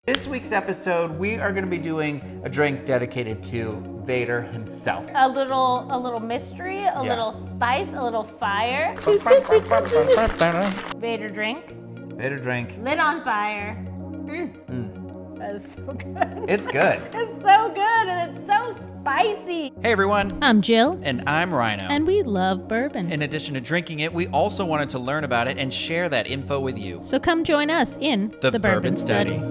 This week's episode, we are going to be doing a drink dedicated to Vader himself. A little mystery, a little spice, a little fire. Vader drink. Vader drink. Lit on fire. That is so good. It's good. It's so good and it's so spicy. Hey everyone. I'm Jill. And I'm Rhino. And we love bourbon. In addition to drinking it, we also wanted to learn about it and share that info with you. So come join us in the Bourbon Study.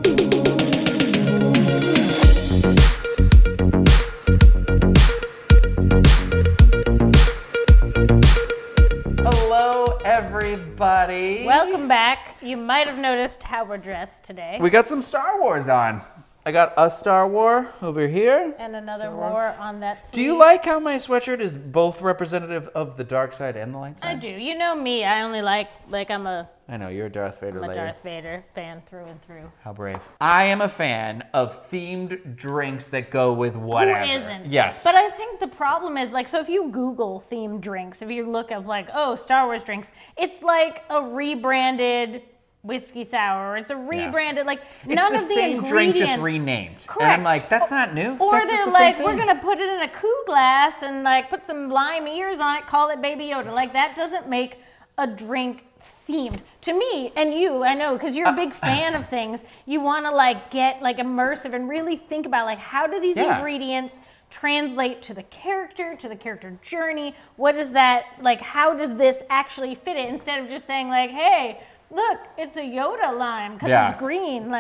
Hello everybody. Welcome back. You might have noticed how we're dressed today. We got some Star Wars on. I got a Star Wars over here. And another war on that sleeve. Do you like how my sweatshirt is both representative of the dark side and the light side? I do. You know me. I only like I'm a I know, you're a Darth Vader lady. Darth Vader fan through and through. How brave. I am a fan of themed drinks that go with whatever. Who isn't? Yes. But I think the problem is, so if you Google themed drinks, if you look up Star Wars drinks, it's like a rebranded whiskey sour. It's a rebranded, none of the ingredients. It's the same drink just renamed. Correct. And I'm like, that's not new. Or that's they're just the like, same thing. we're going to put it in a coup glass and put some lime ears on it, call it Baby Yoda. That doesn't make a drink themed. To me, and you, I know, because you're a big fan of things, you want to get immersive and really think about how do these ingredients translate to the character journey? What is that, how does this actually fit it? Instead of just saying hey, look, it's a Yoda lime because it's green.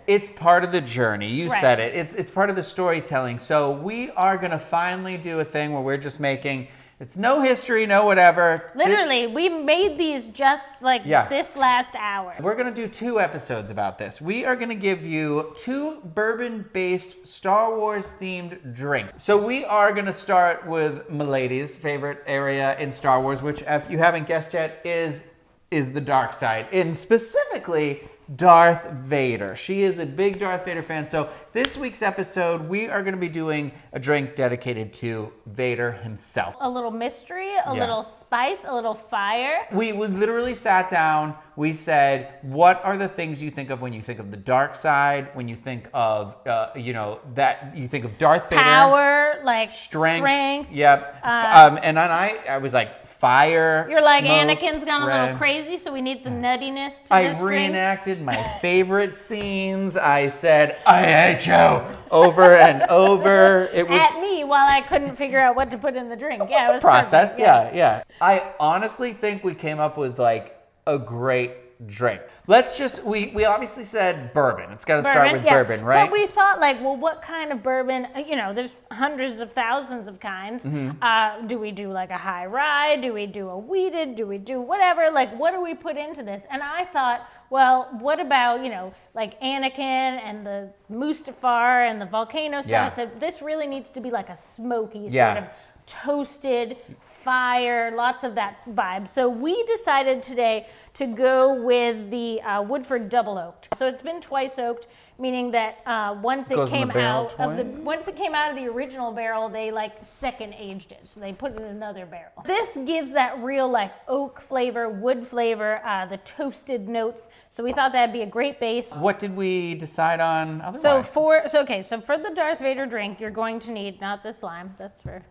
It's part of the journey. You said it. It's part of the storytelling. So we are going to finally do a thing where we're just making, it's no history, no whatever. Literally, we made these just this last hour. We're going to do 2 episodes about this. We are going to give you 2 bourbon-based Star Wars-themed drinks. So we are going to start with Milady's favorite area in Star Wars, which, if you haven't guessed yet, is the dark side, and specifically Darth Vader. She is a big Darth Vader fan. So this week's episode, we are going to be doing a drink dedicated to Vader himself. A little mystery, a little spice, a little fire. We literally sat down. We said, what are the things you think of when you think of the dark side? When you think of, that you think of Darth Vader. Power, strength. Yep. And then I was like, fire. You're like, smoke, Anakin's gone a little crazy, so we need some nuttiness to this drink. Reenacted my favorite scenes. I said, I hate you, over and over. It was at me while I couldn't figure out what to put in the drink. It was a process. Yeah. I honestly think we came up with a great drink. Let's just, we obviously said bourbon. It's got to start with bourbon, right? But we thought what kind of bourbon, there's hundreds of thousands of kinds. Mm-hmm. Do we do a high rye? Do we do a wheated? Do we do whatever? What do we put into this? And I thought, well, what about, Anakin and the Mustafar and the volcano stuff? Yeah. I said, this really needs to be a smoky sort of toasted fire, lots of that vibe. So we decided today to go with the Woodford Double Oaked. So it's been twice oaked, meaning that once it came out of the original barrel, they second aged it. So they put it in another barrel. This gives that real oak flavor, wood flavor, the toasted notes. So we thought that'd be a great base. What did we decide on otherwise? So for the Darth Vader drink, you're going to need not this lime. That's for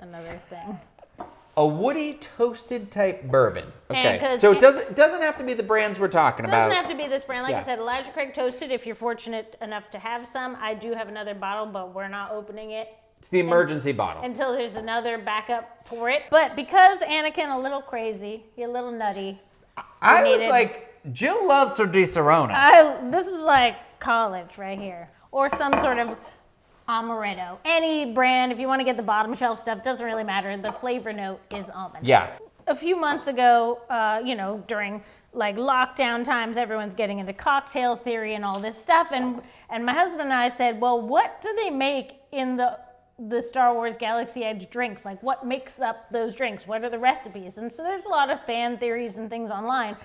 another thing. A woody toasted type bourbon. Okay. And so it doesn't have to be the brands we're talking about. It doesn't have to be this brand. Like I said, Elijah Craig Toasted, if you're fortunate enough to have some. I do have another bottle, but we're not opening it. It's the emergency bottle. Until there's another backup for it. But because Anakin a little crazy, he a little nutty. I was like, Jill loves her Di Serrano. This is college right here. Or some sort of amaretto. Any brand, if you want to get the bottom shelf stuff, doesn't really matter. The flavor note is almond. Yeah. A few months ago, during lockdown times, everyone's getting into cocktail theory and all this stuff. And my husband and I said, well, what do they make in the Star Wars Galaxy Edge drinks? What makes up those drinks? What are the recipes? And so there's a lot of fan theories and things online.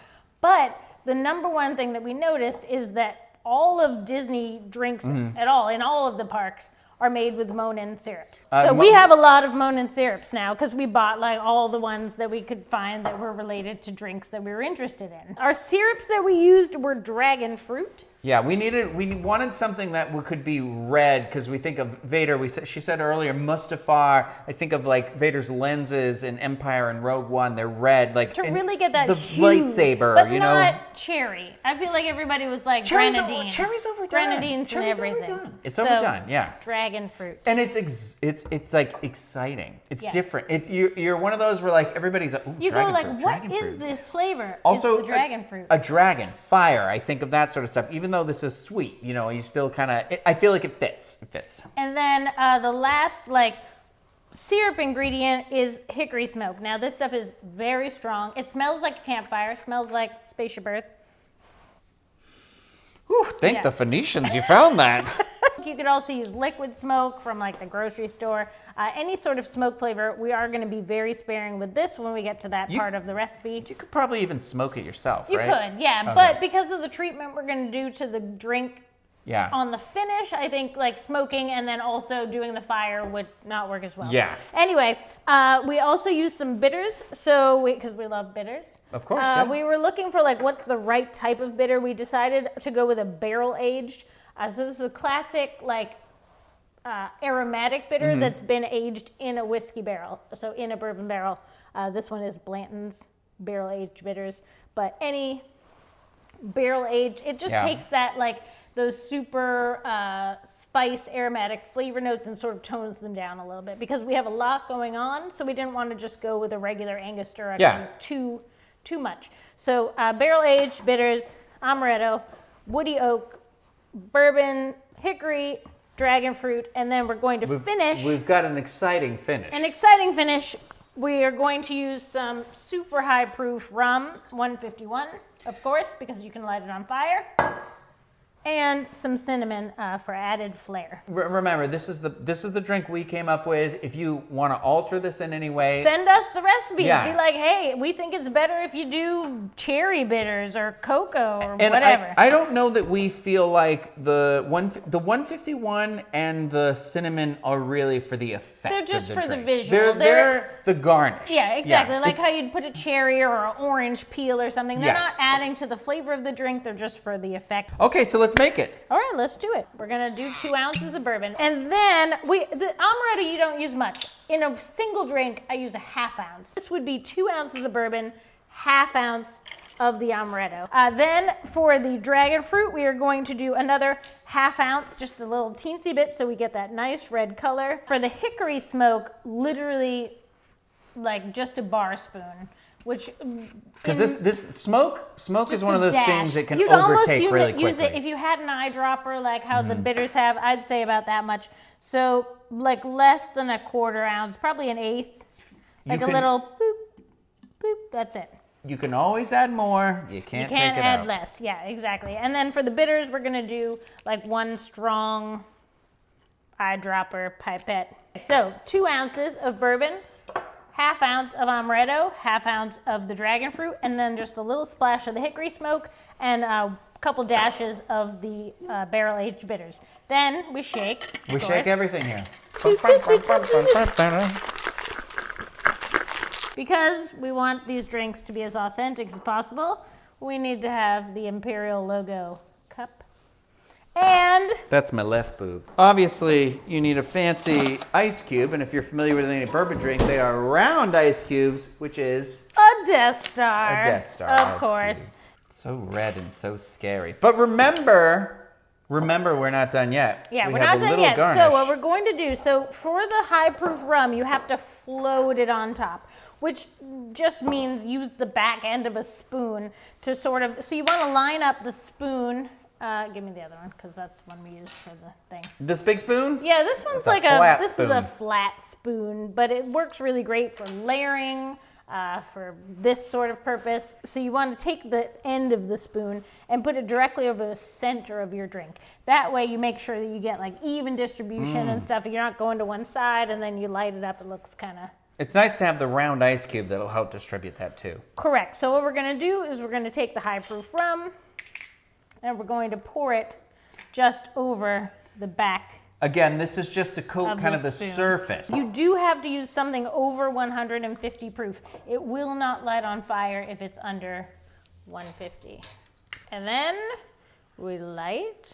But the number one thing that we noticed is that all of Disney drinks at all, in all of the parks, are made with Monin syrups. So we have a lot of Monin syrups now because we bought all the ones that we could find that were related to drinks that we were interested in. Our syrups that we used were dragon fruit. Yeah, we wanted something that could be red because we think of Vader. She said earlier, Mustafar. I think of like Vader's lenses in Empire and Rogue One. They're red, like to really get that the hue, lightsaber. but you not know, cherry. I feel like everybody was like cherry's grenadine. Cherry's overdone. Grenadines and Cherry's everything. Overdone. It's overdone. Yeah. Dragon fruit. And it's like exciting. It's Yeah. different. You're one of those where like everybody's like, ooh, You go dragon like, fruit, what dragon is fruit. this flavor? Also, it's the dragon fruit. A dragon, fire. I think of that sort of stuff. Even though this is sweet, you know, you still kind of. I feel like it fits. It fits. And then the last like syrup ingredient is hickory smoke. Now this stuff is very strong. It smells like a campfire. It smells like Spaceship Earth. Whew, thank Yeah. the Phoenicians you found that. You could also use liquid smoke from like the grocery store. Any sort of smoke flavor. We are going to be very sparing with this when we get to that part of the recipe. You could probably even smoke it yourself, You right? could, yeah. Okay. But because of the treatment we're going to do to the drink Yeah. on the finish, I think like smoking and then also doing the fire would not work as well. Yeah. Anyway, we also used some bitters. So because we love bitters. Of course, yeah. We were looking for like what's the right type of bitter. We decided to go with a barrel aged. So this is a classic like aromatic bitter Mm-hmm. that's been aged in a whiskey barrel. So in a bourbon barrel. This one is Blanton's barrel aged bitters. But any barrel aged, it just Yeah. takes that like those super spice aromatic flavor notes and sort of tones them down a little bit because we have a lot going on. So we didn't want to just go with a regular Angostura because Yeah. it's too much. So barrel aged bitters, amaretto, woody oak, bourbon, hickory, dragon fruit, and then we're going to finish. We've got an exciting finish. An exciting finish. We are going to use some super high proof rum, 151, of course, because you can light it on fire. And some cinnamon for added flair. Remember, this is the drink we came up with. If you want to alter this in any way, Send us the recipes. Yeah. Be like, hey, we think it's better if you do cherry bitters or cocoa or and whatever. I don't know that we feel like the 151 and the cinnamon are really for the effect. They're just of the for the drink. visual. They're the garnish. Yeah, exactly. Like it's- how you'd put a cherry or an orange peel or something. They're Yes. not adding to the flavor of the drink. They're just for the effect. Okay, so let's make it. All right, let's do it. We're gonna do 2 ounces of bourbon. And then the amaretto you don't use much. In a single drink, I use a ½ ounce. This would be 2 ounces of bourbon, ½ ounce of the amaretto. Then for the dragon fruit, we are going to do another ½ ounce, just a little teensy bit so we get that nice red color. For the hickory smoke, literally like just a bar spoon. Which Because this smoke is one of those things that can You'd almost overtake really use quickly. it if you had an eyedropper like how the bitters have. I'd say about that much. So like less than a quarter ounce, probably an eighth. Like a little boop, boop. That's it. You can always add more. You can't take it add out. less. Yeah, exactly. And then for the bitters, we're gonna do like 1 strong eyedropper pipette. So 2 ounces of bourbon, ½ ounce of amaretto, ½ ounce of the dragon fruit, and then just a little splash of the hickory smoke and a couple dashes of the barrel-aged bitters. Then we shake. We shake everything here. Because we want these drinks to be as authentic as possible, we need to have the Imperial logo cup. And That's my left boob. Obviously, you need a fancy ice cube, and if you're familiar with any bourbon drink, they are round ice cubes, which is a Death Star. a Death Star. Of course. So red and so scary. But remember, we're not done yet. Yeah, We we're have not a done little yet. garnish. So what we're going to do, so for the high proof rum, you have to float it on top, which just means use the back end of a spoon to sort of, so you want to line up the spoon. Give me the other one, because that's the one we use for the thing. This big spoon? Yeah, this one's It's a like flat this is a spoon. flat spoon, but it works really great for layering, for this sort of purpose. So you want to take the end of the spoon and put it directly over the center of your drink. That way you make sure that you get like even distribution and stuff. You're not going to one side and then you light it up, it looks kind of... It's nice to have the round ice cube that'll help distribute that too. Correct. So what we're going to do is we're going to take the high proof rum and we're going to pour it just over the back. Again, this is just to coat Of kind the of the spoon. surface. You do have to use something over 150 proof. It will not light on fire if it's under 150. And then we light,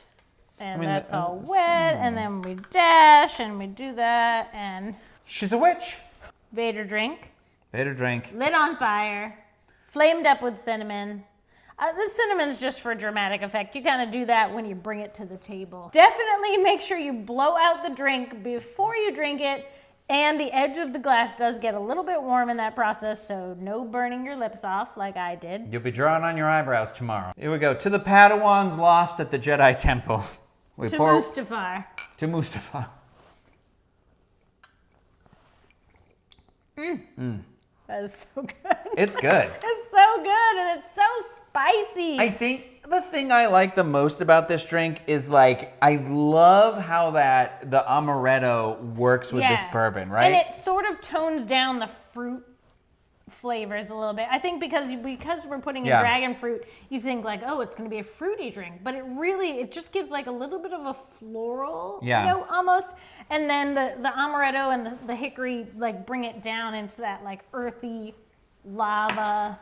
and I mean, that's all wet, and then we dash, and we do that, and she's a witch. Vader drink. Vader drink. Lit on fire, flamed up with cinnamon. The cinnamon's just for dramatic effect. You kind of do that when you bring it to the table. Definitely make sure you blow out the drink before you drink it, and the edge of the glass does get a little bit warm in that process, so no burning your lips off like I did. You'll be drawing on your eyebrows tomorrow. Here we go. To the Padawans lost at the Jedi Temple. Mustafar. To Mustafar. That is so good. It's good. It's so good, and it's so spicy. I think the thing I like the most about this drink is like, I love how the amaretto works with this bourbon, right? And it sort of tones down the fruit flavors a little bit. I think because we're putting in dragon fruit, you think like, oh, it's going to be a fruity drink, but it just gives like a little bit of a floral, almost. And then the amaretto and the hickory like bring it down into that like earthy lava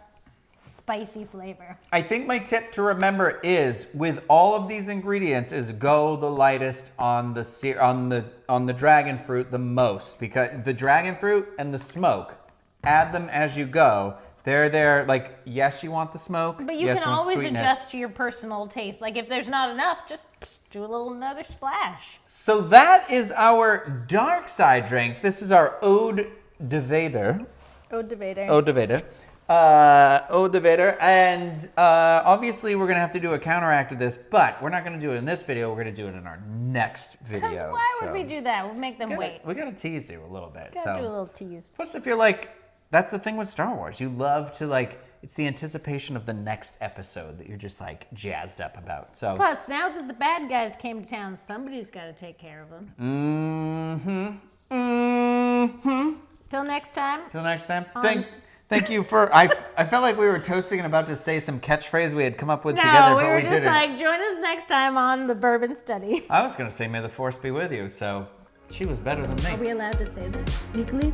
spicy flavor. I think my tip to remember is with all of these ingredients is go the lightest on the dragon fruit the most, because the dragon fruit and the smoke, add them as you go. They're like, yes, you want the smoke, but you can always adjust to your personal taste. Like if there's not enough, just do another splash. So that is our dark side drink. This is our Ode de Vader. Ode de Vader. Ode de Vader. Ode de Vader. And obviously we're going to have to do a counteract of this, but we're not going to do it in this video. We're going to do it in our next video. Because why would we do that? We'll make them wait. We got to tease you a little bit. Got to do a little tease. Plus, I feel like that's the thing with Star Wars. You love to it's the anticipation of the next episode that you're just like jazzed up about. So plus, now that the bad guys came to town, somebody's got to take care of them. Till next time. Till next time. Thank you for. I felt like we were toasting and about to say some catchfphrase we had come up with together, but we didn't. No, we were just like, join us next time on the Bourbon Study. I was gonna say, may the force be with you. So she was better than me. Are we allowed to say that legally?